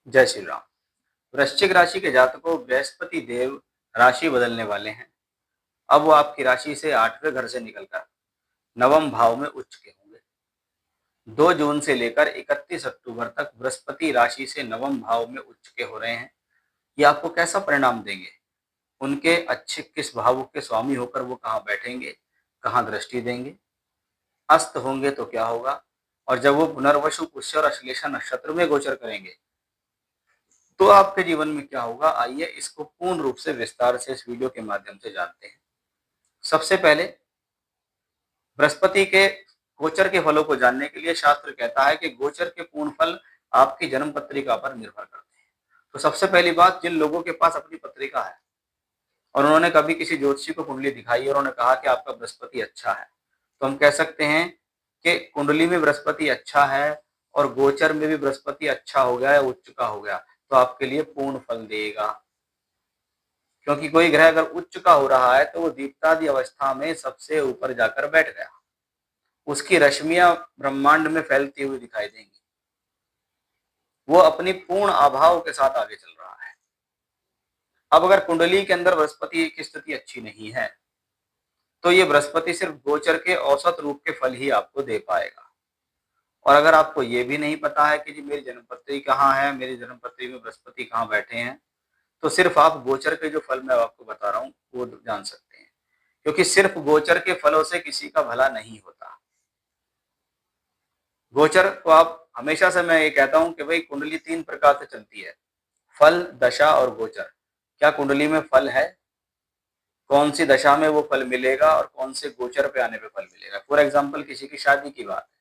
जय श्री राम। वृश्चिक राशि के जातकों, बृहस्पति देव राशि बदलने वाले हैं। अब वो आपकी राशि से 8वें घर से निकलकर नवम भाव में उच्च के होंगे। 2 जून से लेकर 31 अक्टूबर तक बृहस्पति राशि से नवम भाव में उच्च के हो रहे हैं। ये आपको कैसा परिणाम देंगे? उनके अच्छे किस भाव के स्वामी होकर वो कहाँ बैठेंगे, कहाँ दृष्टि देंगे, अस्त होंगे तो क्या होगा, और जब वो पुनर्वसु, पुष्य और अश्लेषा नक्षत्र में गोचर करेंगे तो आपके जीवन में क्या होगा? आइए इसको पूर्ण रूप से विस्तार से इस वीडियो के माध्यम से जानते हैं। सबसे पहले बृहस्पति के गोचर के फलों को जानने के लिए शास्त्र कहता है कि गोचर के पूर्ण फल आपकी जन्म पत्रिका पर निर्भर करते हैं। तो सबसे पहली बात, जिन लोगों के पास अपनी पत्रिका है और उन्होंने कभी किसी ज्योतिषी को कुंडली दिखाई और उन्होंने कहा कि आपका बृहस्पति अच्छा है, तो हम कह सकते हैं कि कुंडली में बृहस्पति अच्छा है और गोचर में भी बृहस्पति अच्छा हो गया या उच्च का हो गया तो आपके लिए पूर्ण फल देगा। क्योंकि कोई ग्रह अगर उच्च का हो रहा है तो वो दीप्तादि अवस्था में सबसे ऊपर जाकर बैठ गया, उसकी रश्मियां ब्रह्मांड में फैलती हुई दिखाई देंगी, वो अपनी पूर्ण आभाव के साथ आगे चल रहा है। अब अगर कुंडली के अंदर बृहस्पति की स्थिति अच्छी नहीं है तो ये बृहस्पति सिर्फ गोचर के औसत रूप के फल ही आपको दे पाएगा। और अगर आपको ये भी नहीं पता है कि जी मेरी जन्मपत्री कहाँ है, मेरी जन्मपत्री में बृहस्पति कहाँ बैठे हैं, तो सिर्फ आप गोचर के जो फल मैं आपको बता रहा हूँ वो जान सकते हैं। क्योंकि सिर्फ गोचर के फलों से किसी का भला नहीं होता। गोचर को आप हमेशा से मैं ये कहता हूं कि भाई कुंडली 3 प्रकार से चलती है, फल, दशा और गोचर। क्या कुंडली में फल है, कौन सी दशा में वो फल मिलेगा और कौन से गोचर पे आने पे फल मिलेगा। फॉर एग्जाम्पल किसी की शादी की बात है,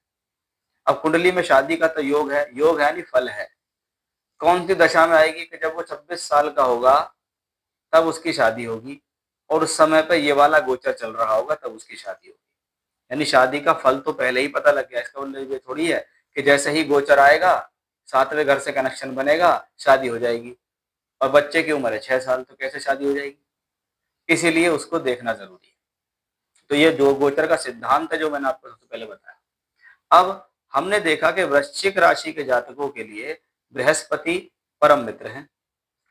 अब कुंडली में शादी का तो योग है, योग है नहीं फल है। कौन सी दशा में आएगी कि जब वो 26 साल का होगा तब उसकी शादी होगी, और उस समय पे ये वाला गोचर चल रहा होगा तब उसकी शादी होगी। यानी शादी का फल तो पहले ही पता लग गया। इसका मतलब ये थोड़ी है कि जैसे ही गोचर आएगा 7वें घर से कनेक्शन बनेगा शादी हो जाएगी, और बच्चे की उम्र है 6 साल, तो कैसे शादी हो जाएगी? इसीलिए उसको देखना जरूरी है। तो ये जो गोचर का सिद्धांत है जो मैंने आपको सबसे पहले बताया। अब हमने देखा कि वृश्चिक राशि के जातकों के लिए बृहस्पति परम मित्र हैं,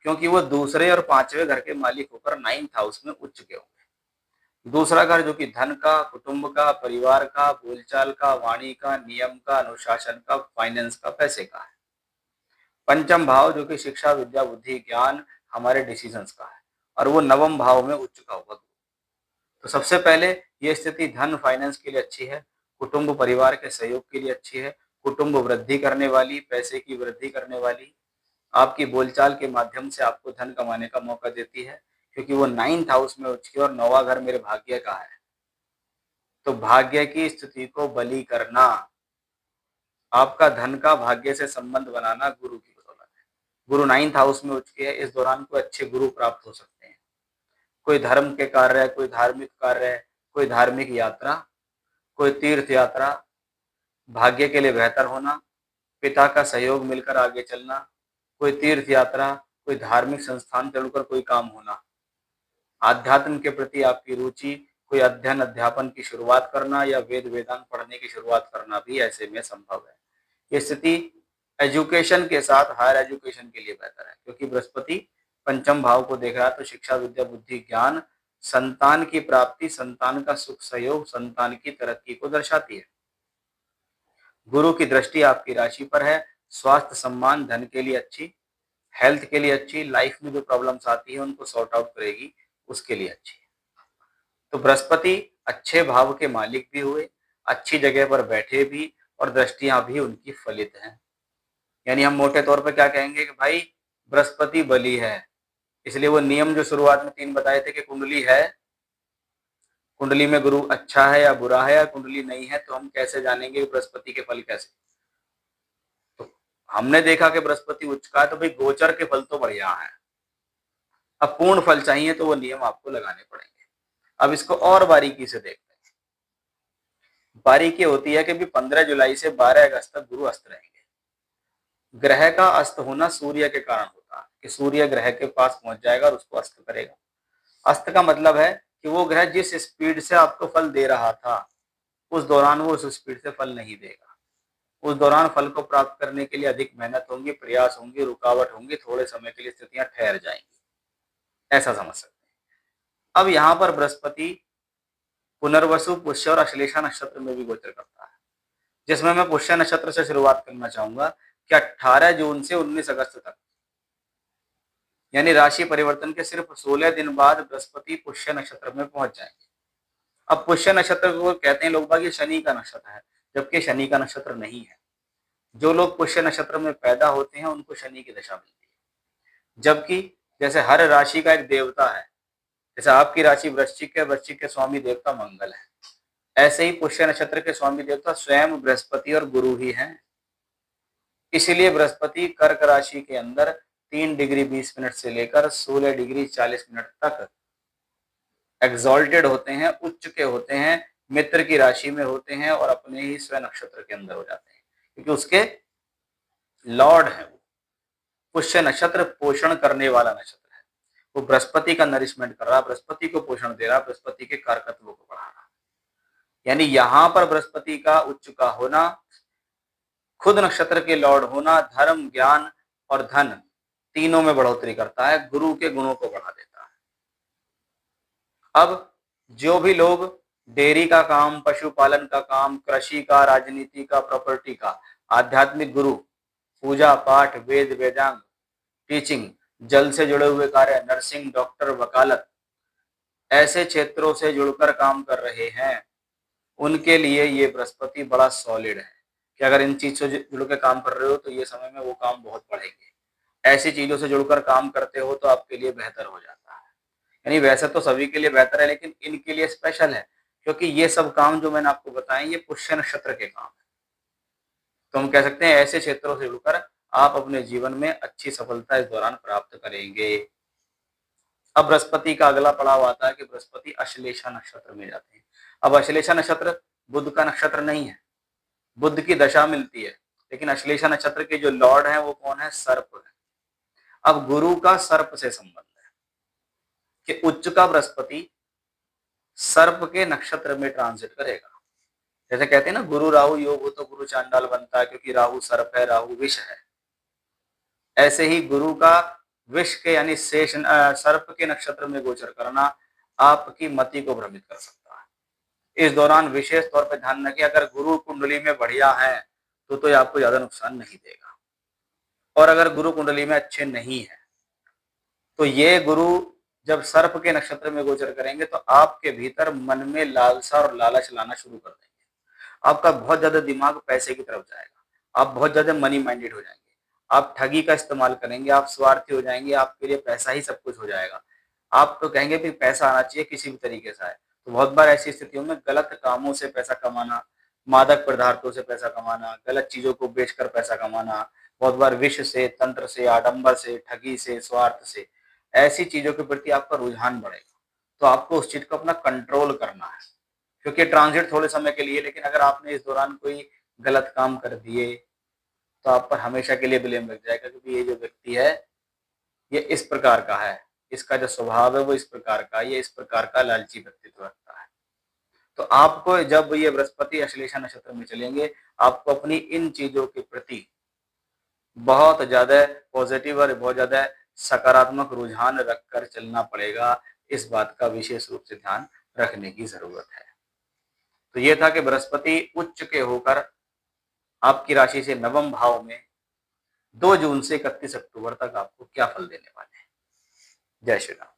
क्योंकि वो दूसरे और 5वें घर के मालिक होकर 9th हाउस में उच्च के होंगे। दूसरा घर जो कि धन का, कुटुंब का, परिवार का, बोलचाल का, वाणी का, नियम का, अनुशासन का, फाइनेंस का, पैसे का है। पंचम भाव जो कि शिक्षा, विद्या, बुद्धि, ज्ञान, हमारे डिसीजंस का है, और वो नवम भाव में उच्च का होगा। तो सबसे पहले ये स्थिति धन फाइनेंस के लिए अच्छी है, कुटुंब परिवार के सहयोग के लिए अच्छी है, कुटुंब वृद्धि करने वाली, पैसे की वृद्धि करने वाली, आपकी बोलचाल के माध्यम से आपको धन कमाने का मौका देती है। क्योंकि वो 9th हाउस में उच्च की और 9वां घर मेरे भाग्य का है, तो भाग्य की स्थिति को बली करना, आपका धन का भाग्य से संबंध बनाना गुरु की बदौलत है। गुरु 9th हाउस में उच्च के है, इस दौरान कोई अच्छे गुरु प्राप्त हो सकते हैं। कोई धर्म के कार्य, कोई धार्मिक कार्य, कोई धार्मिक यात्रा, कोई तीर्थ यात्रा, भाग्य के लिए बेहतर होना, पिता का सहयोग मिलकर आगे चलना, कोई तीर्थ यात्रा, कोई धार्मिक संस्थान चलकर कोई काम होना, आध्यात्म के प्रति आपकी रुचि, कोई अध्ययन अध्यापन की शुरुआत करना या वेद वेदांत पढ़ने की शुरुआत करना भी ऐसे में संभव है। ये स्थिति एजुकेशन के साथ हायर एजुकेशन के लिए बेहतर है, क्योंकि बृहस्पति पंचम भाव को देख रहा है। तो शिक्षा, विद्या, बुद्धि, ज्ञान, संतान की प्राप्ति, संतान का सुख सहयोग, संतान की तरक्की को दर्शाती है। गुरु की दृष्टि आपकी राशि पर है, स्वास्थ्य, सम्मान, धन के लिए अच्छी, हेल्थ के लिए अच्छी, लाइफ में जो प्रॉब्लम्स आती है उनको सॉर्ट आउट करेगी, उसके लिए अच्छी है। तो बृहस्पति अच्छे भाव के मालिक भी हुए, अच्छी जगह पर बैठे भी, और दृष्टियां भी उनकी फलित हैं। यानी हम मोटे तौर पर क्या कहेंगे कि भाई बृहस्पति बली है। इसलिए वो नियम जो शुरुआत में 3 बताए थे कि कुंडली है, कुंडली में गुरु अच्छा है या बुरा है, या कुंडली नहीं है, तो हम कैसे जानेंगे बृहस्पति के फल कैसे? तो हमने देखा कि बृहस्पति उच्च का है, तो भाई गोचर के फल तो बढ़िया है। अब पूर्ण फल चाहिए तो वो नियम आपको लगाने पड़ेंगे। अब इसको और बारीकी से देखते हैं। बारीकी होती है कि भी 15 जुलाई से 12 अगस्त तक गुरु अस्त रहेंगे। ग्रह का अस्त होना सूर्य के कारण होता है कि सूर्य ग्रह के पास पहुंच जाएगा और उसको अस्त करेगा। अस्त का मतलब है कि वो ग्रह जिस स्पीड से आपको फल दे रहा था उस दौरान वो उस स्पीड से फल नहीं देगा। उस दौरान फल को प्राप्त करने के लिए अधिक मेहनत होंगी, प्रयास होंगे, रुकावट होंगी, थोड़े समय के लिए स्थितियां ठहर जाएंगी, ऐसा समझ सकते हैं। अब यहाँ पर बृहस्पति पुनर्वसु, पुष्य और अश्लेषा नक्षत्र में भी गोचर करता है, जिसमें मैं पुष्य नक्षत्र से शुरुआत करना चाहूंगा कि 18 जून से 19 अगस्त तक, यानी राशि परिवर्तन के सिर्फ 16 दिन बाद बृहस्पति पुष्य नक्षत्र में पहुंच जाएंगे। अब पुष्य नक्षत्र को कहते हैं लोग बाग ये शनि का नक्षत्र है, जबकि शनि का नक्षत्र नहीं है। जो लोग पुष्य नक्षत्र में पैदा होते हैं उनको शनि की दशा मिलती है, जबकि जैसे हर राशि का एक देवता है, जैसे आपकी राशि वृश्चिक है, वृश्चिक के स्वामी देवता मंगल है, ऐसे ही पुष्य नक्षत्र के स्वामी देवता स्वयं बृहस्पति और गुरु ही हैं। इसलिए बृहस्पति कर्क राशि के अंदर 3 डिग्री 20 मिनट से लेकर 16 डिग्री 40 मिनट तक एग्जॉल्टेड होते हैं, उच्च के होते हैं, मित्र की राशि में होते हैं और अपने ही स्वयं नक्षत्र के अंदर हो जाते हैं, क्योंकि उसके लॉर्ड है वो। पुष्य नक्षत्र पोषण करने वाला नक्षत्र है, वो बृहस्पति का नरिशमेंट कर रहा, बृहस्पति को पोषण दे रहा, बृहस्पति के कारकत्व को बढ़ा रहा। यानी यहां पर बृहस्पति का उच्च का होना, खुद नक्षत्र के लॉर्ड होना, धर्म, ज्ञान और धन तीनों में बढ़ोतरी करता है, गुरु के गुणों को बढ़ा देता है। अब जो भी लोग डेयरी का काम, पशुपालन का काम, कृषि का, राजनीति का, प्रॉपर्टी का, आध्यात्मिक गुरु, पूजा पाठ, वेद वेदांग, टीचिंग, जल से जुड़े हुए कार्य, नर्सिंग, डॉक्टर, वकालत, ऐसे क्षेत्रों से जुड़कर काम कर रहे हैं, उनके लिए ये बृहस्पति बड़ा सॉलिड है कि अगर इन चीजों से जुड़ के काम कर रहे हो तो ये समय में वो काम बहुत बढ़ेंगे। ऐसी चीजों से जुड़कर काम करते हो तो आपके लिए बेहतर हो जाता है। यानी वैसे तो सभी के लिए बेहतर है, लेकिन इनके लिए स्पेशल है, क्योंकि ये सब काम जो मैंने आपको बताए ये पुष्य नक्षत्र के काम है। तो हम कह सकते हैं ऐसे क्षेत्रों से जुड़कर आप अपने जीवन में अच्छी सफलता इस दौरान प्राप्त करेंगे। अब बृहस्पति का अगला पड़ाव आता है कि बृहस्पति अश्लेषा नक्षत्र में जाते हैं। अब अश्लेषा नक्षत्र बुध का नक्षत्र नहीं है, बुध की दशा मिलती है, लेकिन अश्लेषा नक्षत्र के जो लॉर्ड है वो कौन है? सर्प है। अब गुरु का सर्प से संबंध है कि उच्च का बृहस्पति सर्प के नक्षत्र में ट्रांजिट करेगा। जैसे कहते हैं ना, गुरु राहु योग हो तो गुरु चांडाल बनता है, क्योंकि राहु सर्प है, राहु विष है। ऐसे ही गुरु का विष के यानी शेष सर्प के नक्षत्र में गोचर करना आपकी मति को भ्रमित कर सकता है। इस दौरान विशेष तौर पर ध्यान रखिए, अगर गुरु कुंडली में बढ़िया है तो ये आपको ज्यादा नुकसान नहीं देगा, और अगर गुरु कुंडली में अच्छे नहीं है तो ये गुरु जब सर्प के नक्षत्र में गोचर करेंगे तो आपके भीतर मन में लालसा और लालच लाना शुरू कर देंगे। आपका बहुत ज्यादा दिमाग पैसे की तरफ जाएगा, आप बहुत ज्यादा मनी माइंडेड हो जाएंगे, आप ठगी का इस्तेमाल करेंगे, आप स्वार्थी हो जाएंगे, आपके लिए पैसा ही सब कुछ हो जाएगा। आप तो कहेंगे कि पैसा आना चाहिए, किसी भी तरीके से आए। तो बहुत बार ऐसी स्थितियों में गलत कामों से पैसा कमाना, मादक पदार्थों से पैसा कमाना, गलत चीजों को बेचकर पैसा कमाना, बहुत बार विष से, तंत्र से, आडंबर से, ठगी से, स्वार्थ से, ऐसी चीजों के प्रति आपका रुझान बढ़ेगा। तो आपको उस चीज को अपना कंट्रोल करना है, क्योंकि ट्रांजिट थोड़े समय के लिए, लेकिन अगर आपने इस दौरान कोई गलत काम कर दिए तो आप पर हमेशा के लिए ब्लेम लग जाएगा, क्योंकि ये जो व्यक्ति है ये इस प्रकार का है, इसका जो स्वभाव है वो इस प्रकार का, ये इस प्रकार का लालची व्यक्तित्व रखता है। तो आपको जब ये बृहस्पति अश्लेषा नक्षत्र में चलेंगे, आपको अपनी इन चीजों के प्रति बहुत ज्यादा पॉजिटिव और बहुत ज्यादा सकारात्मक रुझान रखकर चलना पड़ेगा। इस बात का विशेष रूप से ध्यान रखने की जरूरत है। तो ये था कि बृहस्पति उच्च के होकर आपकी राशि से नवम भाव में 2 जून से 31 अक्टूबर तक आपको क्या फल देने वाले हैं। जय श्री राम।